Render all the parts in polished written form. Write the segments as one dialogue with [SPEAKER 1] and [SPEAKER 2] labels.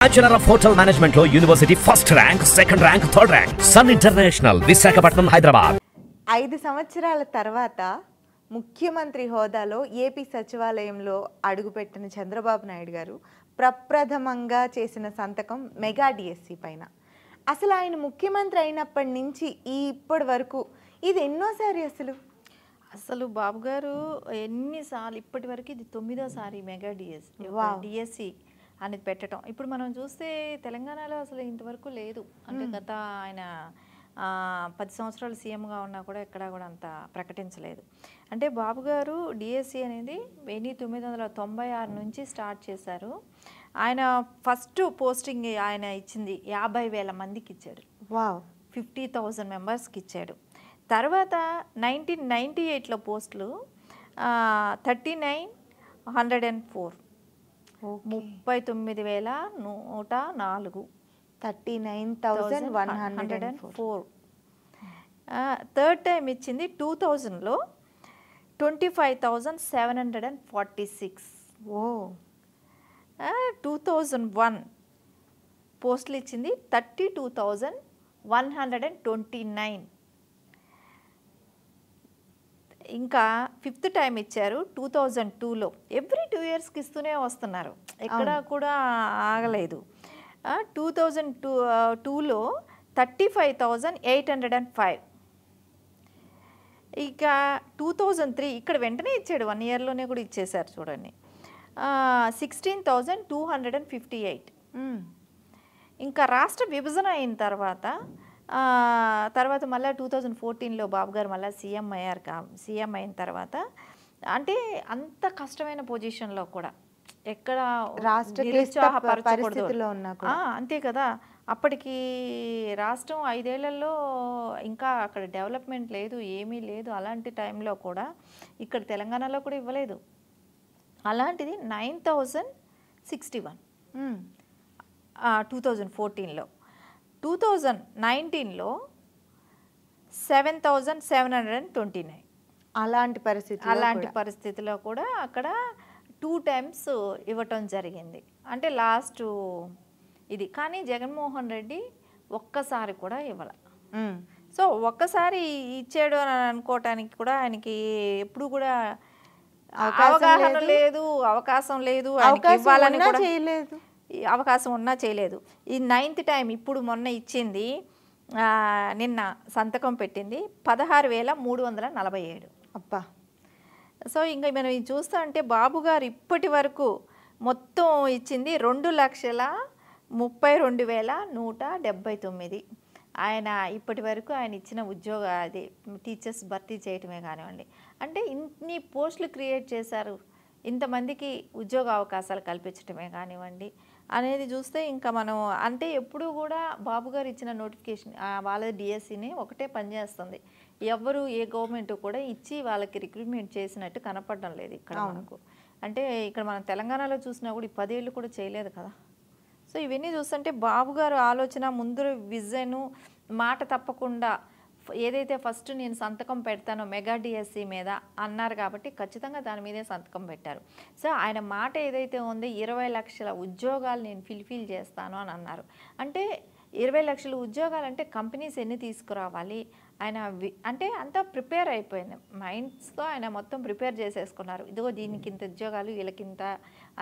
[SPEAKER 1] Bachelor of hotel management లో university first rank, second rank, third rank. Sun International, Visakhapatnam, Hyderabad.
[SPEAKER 2] 5 సంవత్సరాల తర్వాత ముఖ్యమంత్రి హోదాలో ఏపీ సచివాలయంలో అడుగుపెట్టిన చంద్రబాబు నాయుడు గారు ప్రప్రథమంగా చేసిన సంతకం మెగా డిఎస్సి పైన. అసలు ఆయన ముఖ్యమంత్రి అయినప్పటి నుంచి ఇప్పటి వరకు ఇది ఎన్నోసారి
[SPEAKER 3] అసలు బాబు గారు ఎన్నిసార్లు ఇప్పటి వరకు ఇది 9వ సారి మెగా డిఎస్సి అనేది పెట్టడం. ఇప్పుడు మనం చూస్తే తెలంగాణలో అసలు ఇంతవరకు లేదు. అంటే గత ఆయన 10 సంవత్సరాలు సీఎంగా ఉన్నా కూడా ఎక్కడా కూడా అంత ప్రకటించలేదు. అంటే బాబు గారు డిఎస్సి అనేది 1996 నుంచి స్టార్ట్ చేశారు. ఆయన ఫస్ట్ పోస్టింగ్ ఆయన ఇచ్చింది 50,000 మందికి ఇచ్చాడు. 50,000 మెంబర్స్కి ఇచ్చాడు. తర్వాత 1998లో పోస్టులు 39,104, 39,104,
[SPEAKER 2] 39,104.
[SPEAKER 3] థర్డ్ టైం ఇచ్చింది 2000లో 25,746. 2001 పోస్టులు ఇచ్చింది 32,129. ఇంకా ఫిఫ్త్ టైం ఇచ్చారు 2002లో. ఎవ్రీ 2 ఇయర్స్కి ఇస్తూనే వస్తున్నారు, ఎక్కడా కూడా ఆగలేదు. 2002లో 35,805. ఇక 2003 ఇక్కడ వెంటనే ఇచ్చాడు, 1 ఇయర్లోనే కూడా ఇచ్చేశారు చూడండి. 16,258. ఇంకా రాష్ట్ర విభజన అయిన తర్వాత మళ్ళీ 2014లో బాబు గారు మళ్ళీ సీఎం అయ్యారు. సీఎం అయిన తర్వాత అంటే అంత కష్టమైన పొజిషన్లో కూడా ఎక్కడ
[SPEAKER 2] పరిస్థితుల్లో ఉన్నా
[SPEAKER 3] అంతే కదా. అప్పటికి రాష్ట్రం 5 ఏళ్లలో ఇంకా అక్కడ డెవలప్మెంట్ లేదు, ఏమీ లేదు. అలాంటి టైంలో కూడా ఇక్కడ తెలంగాణలో కూడా ఇవ్వలేదు. అలాంటిది 9,061 2014లో. 2019లో 7,729. అలాంటి పరిస్థితిలో కూడా అక్కడ 2 టైమ్స్ ఇవ్వటం జరిగింది. అంటే లాస్ట్ ఇది. కానీ జగన్మోహన్ రెడ్డి ఒక్కసారి కూడా ఇవ్వాల. సో ఒక్కసారి ఇచ్చాడు అని అనుకోవటానికి కూడా ఆయనకి ఎప్పుడు కూడా అవగాహన లేదు, అవకాశం లేదు, ఇవ్వాలని కూడా చేయలేదు. అవకాశం ఉన్నా చేయలేదు. ఈ 9th టైం ఇప్పుడు మొన్న ఇచ్చింది, నిన్న సంతకం పెట్టింది 16,347.
[SPEAKER 2] అబ్బా.
[SPEAKER 3] సో ఇంకా మనం ఇది చూస్తా అంటే బాబు గారు ఇప్పటి వరకు మొత్తం ఇచ్చింది 2,32,179. ఆయన ఇప్పటి వరకు ఆయన ఇచ్చిన ఉద్యోగ అది టీచర్స్ భర్తీ చేయటమే కానివ్వండి, అంటే ఇన్ని పోస్టులు క్రియేట్ చేశారు, ఇంతమందికి ఉద్యోగ అవకాశాలు కల్పించటమే కానివ్వండి అనేది చూస్తే ఇంకా మనం అంటే ఎప్పుడు కూడా బాబు గారు ఇచ్చిన నోటిఫికేషన్ వాళ్ళ డిఎస్సిని ఒకటే పనిచేస్తుంది. ఎవరు ఏ గవర్నమెంట్ కూడా ఇచ్చి వాళ్ళకి రిక్రూట్మెంట్ చేసినట్టు కనపడడం లేదు ఇక్కడ మనకు. అంటే ఇక్కడ మనం తెలంగాణలో చూసినా కూడా 10 ఏళ్ళు కూడా చేయలేదు కదా. సో ఇవన్నీ చూస్తుంటే బాబు గారు ఆలోచన, ముందు విజను, మాట తప్పకుండా ఏదైతే ఫస్ట్ నేను సంతకం పెడతానో మెగా డిఎస్సి మీద అన్నారు కాబట్టి ఖచ్చితంగా దాని మీదే సంతకం పెట్టారు. సో ఆయన మాట ఏదైతే ఉందో 20 లక్షల ఉద్యోగాలు నేను ఫిల్ చేస్తాను అని అన్నారు. అంటే 20 లక్షల ఉద్యోగాలు అంటే కంపెనీస్ ఎన్ని తీసుకురావాలి, ఆయన అంటే అంతా ప్రిపేర్ అయిపోయింది. మైండ్స్తో ఆయన మొత్తం ప్రిపేర్ చేసేసుకున్నారు. ఇదిగో దీనికి ఇంత ఉద్యోగాలు, వీళ్ళకింత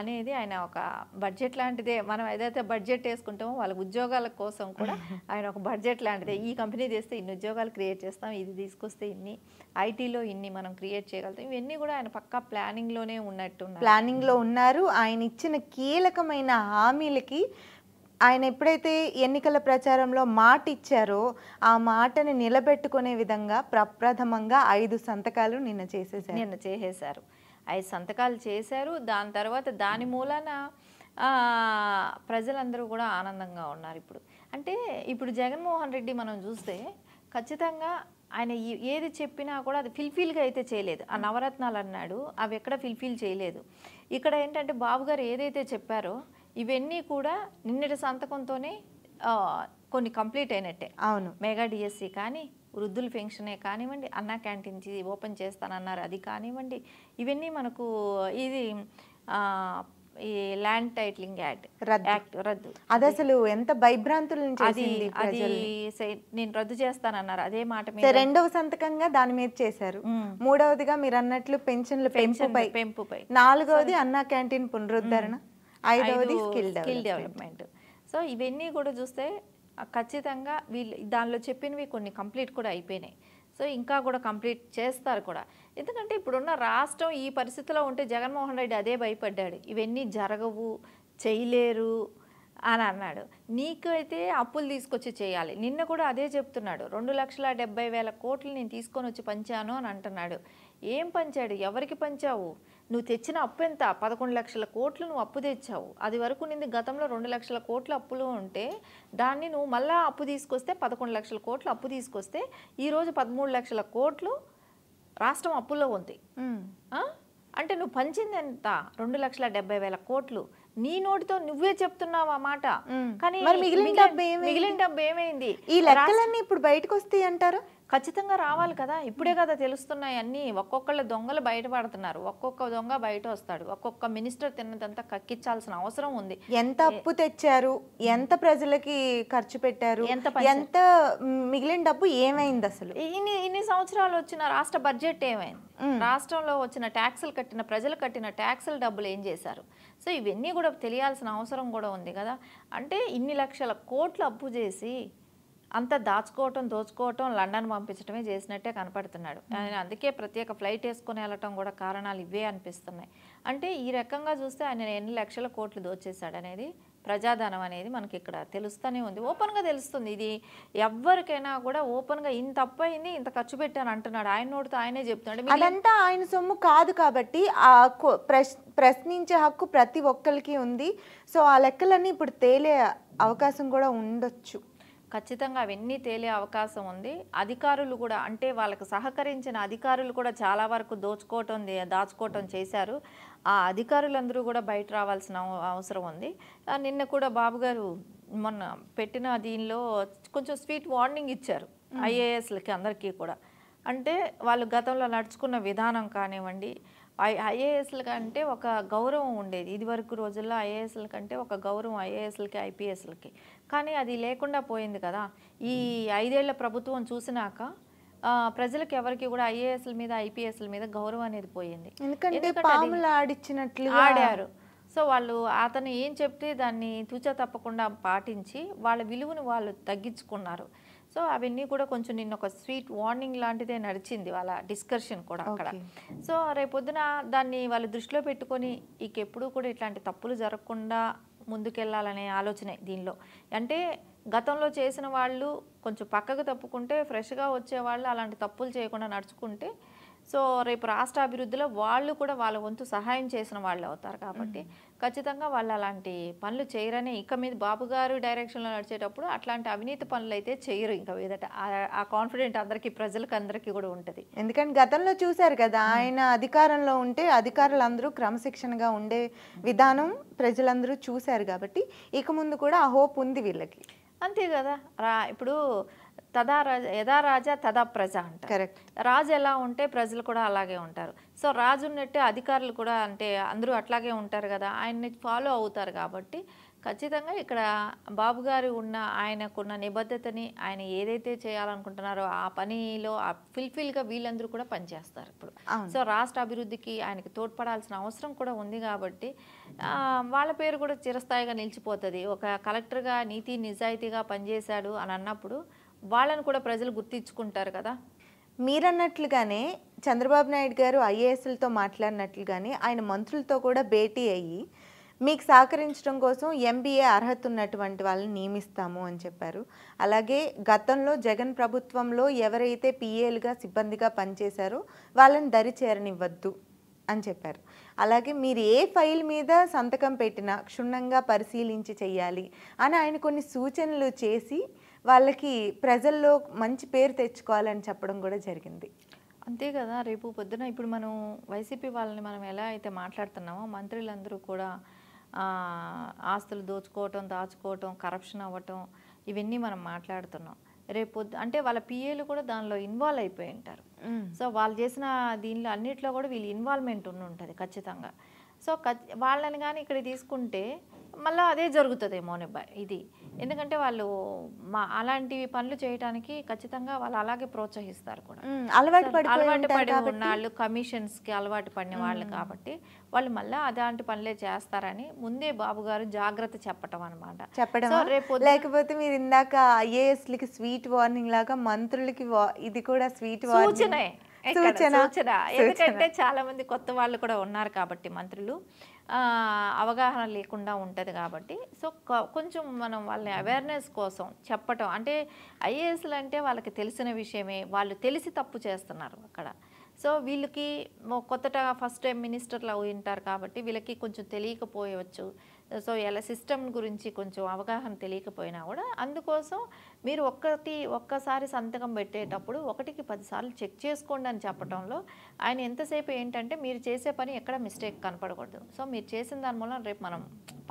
[SPEAKER 3] అనేది ఆయన ఒక బడ్జెట్ లాంటిదే. మనం ఏదైతే బడ్జెట్ వేసుకుంటామో వాళ్ళ ఉద్యోగాల కోసం కూడా ఆయన ఒక బడ్జెట్ లాంటిదే. ఈ కంపెనీ చేస్తే ఇన్ని ఉద్యోగాలు క్రియేట్ చేస్తాం, ఇది తీసుకొస్తే ఇన్ని, ఐటీలో ఇన్ని మనం క్రియేట్ చేయగలుగుతాం. ఇవన్నీ కూడా ఆయన పక్కా ప్లానింగ్లో
[SPEAKER 2] ఉన్నారు. ఆయన ఇచ్చిన కీలకమైన హామీలకి ఆయన ఎప్పుడైతే ఎన్నికల ప్రచారంలో మాట ఇచ్చారో ఆ మాటని నిలబెట్టుకునే విధంగా ప్రప్రథమంగా 5 సంతకాలు నిన్న చేసేసారు.
[SPEAKER 3] 5 సంతకాలు చేశారు. దాని తర్వాత దాని మూలాన ప్రజలందరూ కూడా ఆనందంగా ఉన్నారు. అంటే ఇప్పుడు జగన్మోహన్ రెడ్డి మనం చూస్తే ఖచ్చితంగా ఆయన ఏది చెప్పినా కూడా అది ఫిల్ఫిల్గా అయితే చేయలేదు. ఆ నవరత్నాలు అన్నాడు, అవి ఎక్కడ ఫిల్ఫిల్ చేయలేదు. ఇక్కడ ఏంటంటే బాబు గారు ఏదైతే చెప్పారో ఇవన్నీ కూడా నిన్నటి సంతకంతోనే కొన్ని కంప్లీట్ అయినట్టే.
[SPEAKER 2] అవును.
[SPEAKER 3] మెగా డిఎస్సి కానీ, వృద్ధుల పెన్షనే కానివ్వండి, అన్నా క్యాంటీన్ ఓపెన్ చేస్తానన్నారు అది కానివ్వండి, ఇవన్నీ మనకు ఇది ఈ ల్యాండ్ టైటిలింగ్ యాక్ట్ రద్దు.
[SPEAKER 2] అది అసలు ఎంత భయభ్రాంతులను చేసింది ప్రజల్ని.
[SPEAKER 3] నేను రద్దు చేస్తానన్నారు అదే మాట మీద.
[SPEAKER 2] రెండవ సంతకంగా దాని మీద చేశారు. మూడవదిగా మీరు అన్నట్లు పెన్షన్ల పెంపుపై, నాలుగవది అన్నా క్యాంటీన్ పునరుద్ధరణ, ఐదవది స్కిల్
[SPEAKER 3] డెవలప్మెంట్. సో ఇవన్నీ కూడా చూస్తే ఖచ్చితంగా వీళ్ళు దానిలో చెప్పినవి కొన్ని కంప్లీట్ కూడా అయిపోయినాయి. సో ఇంకా కూడా కంప్లీట్ చేస్తారు కూడా. ఎందుకంటే ఇప్పుడున్న రాష్ట్రం ఈ పరిస్థితిలో ఉంటే జగన్మోహన్ రెడ్డి అదే భయపడ్డాడు, ఇవన్నీ జరగవు, చేయలేరు అని అన్నాడు. నీకైతే అప్పులు తీసుకొచ్చి చేయాలి. నిన్న కూడా అదే చెప్తున్నాడు, 2,70,000 కోట్లు నేను తీసుకొని వచ్చి పంచాను అని అంటున్నాడు. ఏం పంచాడు? ఎవరికి పంచావు? నువ్వు తెచ్చిన అప్పు ఎంత? 11 లక్షల కోట్లు నువ్వు అప్పు తెచ్చావు. అది వరకు నింది గతంలో 2 లక్షల కోట్ల అప్పులు ఉంటే దాన్ని నువ్వు మళ్ళా అప్పు తీసుకొస్తే 11 లక్షల కోట్లు అప్పు తీసుకొస్తే ఈరోజు 13 లక్షల కోట్లు రాష్ట్రం అప్పుల్లో ఉంది. అంటే నువ్వు పంచింది ఎంత? 2,70,000 కోట్లు. నీ నోటితో నువ్వే చెప్తున్నావు ఆ మాట, కానీ మిగిలిన డబ్బు ఏమైంది?
[SPEAKER 2] ఈ లెక్కలన్నీ ఇప్పుడు బయటకు వస్తాయి అంటారు.
[SPEAKER 3] ఖచ్చితంగా రావాలి కదా, ఇప్పుడే కదా తెలుస్తున్నాయి అన్నీ. ఒక్కొక్కళ్ళ దొంగలు బయటపడుతున్నారు, ఒక్కొక్క దొంగ బయట వస్తాడు, ఒక్కొక్క మినిస్టర్ తిన్నదంతా కక్కించాల్సిన అవసరం ఉంది.
[SPEAKER 2] ఎంత అప్పు తెచ్చారు, ఎంత ప్రజలకి ఖర్చు పెట్టారు, ఎంత మిగిలిన డబ్బు ఏమైంది, అసలు
[SPEAKER 3] ఇన్ని సంవత్సరాలు వచ్చిన రాష్ట్ర బడ్జెట్ ఏమైంది, రాష్ట్రంలో వచ్చిన ట్యాక్సులు కట్టిన ప్రజలు కట్టిన ట్యాక్సుల డబ్బులు ఏం చేశారు? సో ఇవన్నీ కూడా తెలియాల్సిన అవసరం కూడా ఉంది కదా. అంటే ఇన్ని లక్షల కోట్లు అప్పు చేసి అంతా దోచుకోవటం లండన్ పంపించడమే చేసినట్టే కనపడుతున్నాడు. ఆయన అందుకే ప్రత్యేక ఫ్లైట్ వేసుకొని వెళ్ళటం కూడా కారణాలు ఇవే అనిపిస్తున్నాయి. అంటే ఈ రకంగా చూస్తే ఆయన ఎన్ని లక్షల కోట్లు దోచేశాడు అనేది, ప్రజాధనం అనేది మనకి ఇక్కడ తెలుస్తూనే ఉంది, ఓపెన్గా తెలుస్తుంది. ఇది ఎవరికైనా కూడా ఓపెన్గా ఇంత తప్పు అయింది, ఇంత ఖర్చు పెట్టాను అంటున్నాడు. ఆయన నోటితో ఆయనే చెప్తున్నాడు.
[SPEAKER 2] అదంతా ఆయన సొమ్ము కాదు కాబట్టి ఆ ప్రశ్నించే హక్కు ప్రతి ఒక్కరికి ఉంది. సో ఆ లెక్కలన్నీ ఇప్పుడు తేలే అవకాశం కూడా ఉండొచ్చు.
[SPEAKER 3] ఖచ్చితంగా అవన్నీ తేలే అవకాశం ఉంది. అధికారులు కూడా, అంటే వాళ్ళకు సహకరించిన అధికారులు కూడా చాలా వరకు దాచుకోవటం చేశారు. ఆ అధికారులందరూ కూడా బయట రావాల్సిన అవసరం ఉంది. నిన్న కూడా బాబు గారు మొన్న పెట్టిన దీనిలో కొంచెం స్వీట్ వార్నింగ్ ఇచ్చారు ఐఏఎస్లకి అందరికీ కూడా. అంటే వాళ్ళు గతంలో నడుచుకున్న విధానం కానివ్వండి, ఐఏఎస్ల కంటే ఒక గౌరవం ఉండేది ఇదివరకు రోజుల్లో. ఐఏఎస్ల కంటే ఒక గౌరవం ఐఏఎస్లకి ఐపీఎస్లకి, కానీ అది లేకుండా పోయింది కదా. ఈ 5 ఏళ్ల ప్రభుత్వం చూసినాక ప్రజలకు ఎవరికి కూడా ఐఏఎస్ల మీద ఐపీఎస్ల మీద గౌరవం అనేది పోయింది.
[SPEAKER 2] ఎందుకంటే
[SPEAKER 3] ఆడారు. సో వాళ్ళు అతను ఏం చెప్తే దాన్ని తూచా తప్పకుండా పాటించి వాళ్ళ విలువను వాళ్ళు తగ్గించుకున్నారు. సో అవన్నీ కూడా కొంచెం నిన్న ఒక స్వీట్ వార్నింగ్ లాంటిదే నడిచింది వాళ్ళ డిస్కషన్ కూడా అక్కడ. సో రేపొద్దున దాన్ని వాళ్ళు దృష్టిలో పెట్టుకొని ఎప్పుడూ కూడా ఇట్లాంటి తప్పులు జరగకుండా ముందుకెళ్ళాలనే ఆలోచనే దీనిలో. అంటే గతంలో చేసిన వాళ్ళు కొంచెం పక్కకు తప్పుకుంటే ఫ్రెష్గా వచ్చేవాళ్ళు అలాంటి తప్పులు చేయకుండా నడుచుకుంటే సో రేపు రాష్ట్ర అభివృద్ధిలో వాళ్ళు కూడా వాళ్ళ వంతు సహాయం చేసిన వాళ్ళు అవుతారు. కాబట్టి ఖచ్చితంగా వాళ్ళు అలాంటి పనులు చేయరని ఇక మీద బాబు గారు డైరెక్షన్లో నడిచేటప్పుడు అట్లాంటి అవినీతి పనులు అయితే చేయరు ఇంకా మీదట. ఆ కాన్ఫిడెంట్ అందరికీ ప్రజలకు అందరికీ కూడా ఉంటుంది.
[SPEAKER 2] ఎందుకంటే గతంలో చూశారు కదా, ఆయన అధికారంలో ఉంటే అధికారులందరూ క్రమశిక్షణగా ఉండే విధానం ప్రజలందరూ చూశారు. కాబట్టి ఇక ముందు కూడా ఆ హోప్ ఉంది వీళ్ళకి.
[SPEAKER 3] అంతే కదా. ఇప్పుడు యథా రాజా తదా ప్రజ అంటారు.
[SPEAKER 2] కరెక్ట్.
[SPEAKER 3] రాజు ఎలా ఉంటే ప్రజలు కూడా అలాగే ఉంటారు. సో రాజు ఉన్నట్టే అధికారులు కూడా అంటే అందరూ అట్లాగే ఉంటారు కదా, ఆయన్ని ఫాలో అవుతారు. కాబట్టి ఖచ్చితంగా ఇక్కడ బాబు గారు ఆయనకున్న నిబద్ధతని, ఆయన ఏదైతే చేయాలనుకుంటున్నారో ఆ పనిలో ఫుల్ఫిల్గా వీళ్ళందరూ కూడా పనిచేస్తారు ఇప్పుడు. సో రాష్ట్ర అభివృద్ధికి ఆయనకి తోడ్పడాల్సిన అవసరం కూడా ఉంది. కాబట్టి వాళ్ళ పేరు కూడా చిరస్థాయిగా నిలిచిపోతుంది. ఒక కలెక్టర్గా నీతి నిజాయితీగా పనిచేశాడు అని అన్నప్పుడు వాళ్ళని కూడా ప్రజలు గుర్తించుకుంటారు కదా.
[SPEAKER 2] మీరన్నట్లుగానే చంద్రబాబు నాయుడు గారు ఐఏఎస్లతో మాట్లాడినట్లుగానే ఆయన మంత్రులతో కూడా భేటీ అయ్యి మీకు సహకరించడం కోసం ఎంబీఏ అర్హత ఉన్నటువంటి వాళ్ళని నియమిస్తాము అని చెప్పారు. అలాగే గతంలో జగన్ ప్రభుత్వంలో ఎవరైతే పిఏలుగా సిబ్బందిగా పనిచేశారో వాళ్ళని దరి చేరనివ్వద్దు అని చెప్పారు. అలాగే మీరు ఏ ఫైల్ మీద సంతకం పెట్టినా క్షుణ్ణంగా పరిశీలించి చేయాలి అని ఆయన కొన్ని సూచనలు చేసి వాళ్ళకి ప్రజల్లో మంచి పేరు తెచ్చుకోవాలని చెప్పడం కూడా జరిగింది.
[SPEAKER 3] అంతే కదా. రేపు పొద్దున ఇప్పుడు మనం వైసీపీ వాళ్ళని మనం ఎలా అయితే మాట్లాడుతున్నామో మంత్రులందరూ కూడా ఆస్తులు దాచుకోవటం కరప్షన్ అవ్వటం ఇవన్నీ మనం మాట్లాడుతున్నాం. రేపు అంటే వాళ్ళ పిఏలు కూడా దానిలో ఇన్వాల్వ్ అయిపోయి ఉంటారు. సో వాళ్ళు చేసిన దీనిలో అన్నిట్లో కూడా వీళ్ళు ఇన్వాల్వ్మెంట్ ఉంటుంది ఖచ్చితంగా. సో వాళ్ళని కానీ ఇక్కడ తీసుకుంటే మళ్ళీ అదే జరుగుతుందేమో ఇది. ఎందుకంటే వాళ్ళు అలాంటి పనులు చేయడానికి ఖచ్చితంగా వాళ్ళు అలాగే ప్రోత్సహిస్తారు కూడా.
[SPEAKER 2] అలవాటు
[SPEAKER 3] పడి ఉన్న వాళ్ళు, కమిషన్స్కి అలవాటు పడిన వాళ్ళు కాబట్టి వాళ్ళు మళ్ళీ అలాంటి పనులే చేస్తారని ముందే బాబు గారు జాగ్రత్త చెప్పటం అనమాట.
[SPEAKER 2] రేపు లేకపోతే మీరు ఇందాక ఐఏఎస్లకి స్వీట్ వార్నింగ్ లాగా మంత్రులకి ఇది కూడా స్వీట్
[SPEAKER 3] సూచన. ఎందుకంటే చాలా మంది కొత్త వాళ్ళు కూడా ఉన్నారు కాబట్టి మంత్రులు అవగాహన లేకుండా ఉంటుంది కాబట్టి సో కొంచెం మనం వాళ్ళని అవేర్నెస్ కోసం చెప్పటం. అంటే ఐఏఎస్లు అంటే వాళ్ళకి తెలిసిన విషయమే, వాళ్ళు తెలిసి తప్పు చేస్తున్నారు అక్కడ. సో వీళ్ళకి కొత్తగా ఫస్ట్ టైం మినిస్టర్లు ఉంటారు కాబట్టి వీళ్ళకి కొంచెం తెలియకపోయవచ్చు. సో ఎలా సిస్టమ్ గురించి కొంచెం అవగాహన తెలియకపోయినా కూడా అందుకోసం మీరు ఒక్కసారి సంతకం పెట్టేటప్పుడు 1కి 10 సార్లు చెక్ చేసుకోండి అని చెప్పడంలో ఆయన ఎంతసేపు ఏంటంటే మీరు చేసే పని ఎక్కడ మిస్టేక్ కనపడకూడదు. సో మీరు చేసిన దాని వల్ల రేపు మనం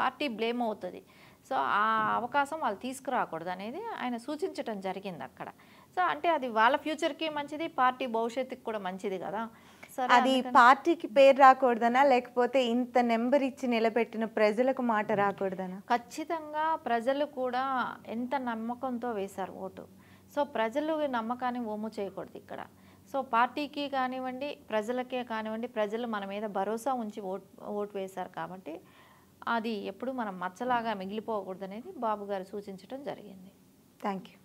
[SPEAKER 3] పార్టీ బ్లేమ్ అవుతుంది. సో ఆ అవకాశం వాళ్ళు తీసుకురాకూడదు అనేది ఆయన సూచించడం జరిగింది అక్కడ. సో అంటే అది వాళ్ళ ఫ్యూచర్కి మంచిది, పార్టీ భవిష్యత్తుకి కూడా మంచిది కదా.
[SPEAKER 2] అది పార్టీకి పేరు రాకూడదనా, లేకపోతే ఇంత నెంబర్ ఇచ్చి నిలబెట్టిన ప్రజలకు మాట రాకూడదనా?
[SPEAKER 3] ఖచ్చితంగా ప్రజలు కూడా ఎంత నమ్మకంతో వేశారు ఓటు. సో ప్రజలు నమ్మకాన్ని ఒమ్ము చేయకూడదు ఇక్కడ. సో పార్టీకి కానివ్వండి, ప్రజలకే కానివ్వండి, ప్రజలు మన మీద భరోసా ఉంచి ఓటు వేశారు కాబట్టి అది ఎప్పుడు మనం మచ్చలాగా మిగిలిపోకూడదు అనేది బాబు గారు సూచించడం జరిగింది.
[SPEAKER 2] Thank you.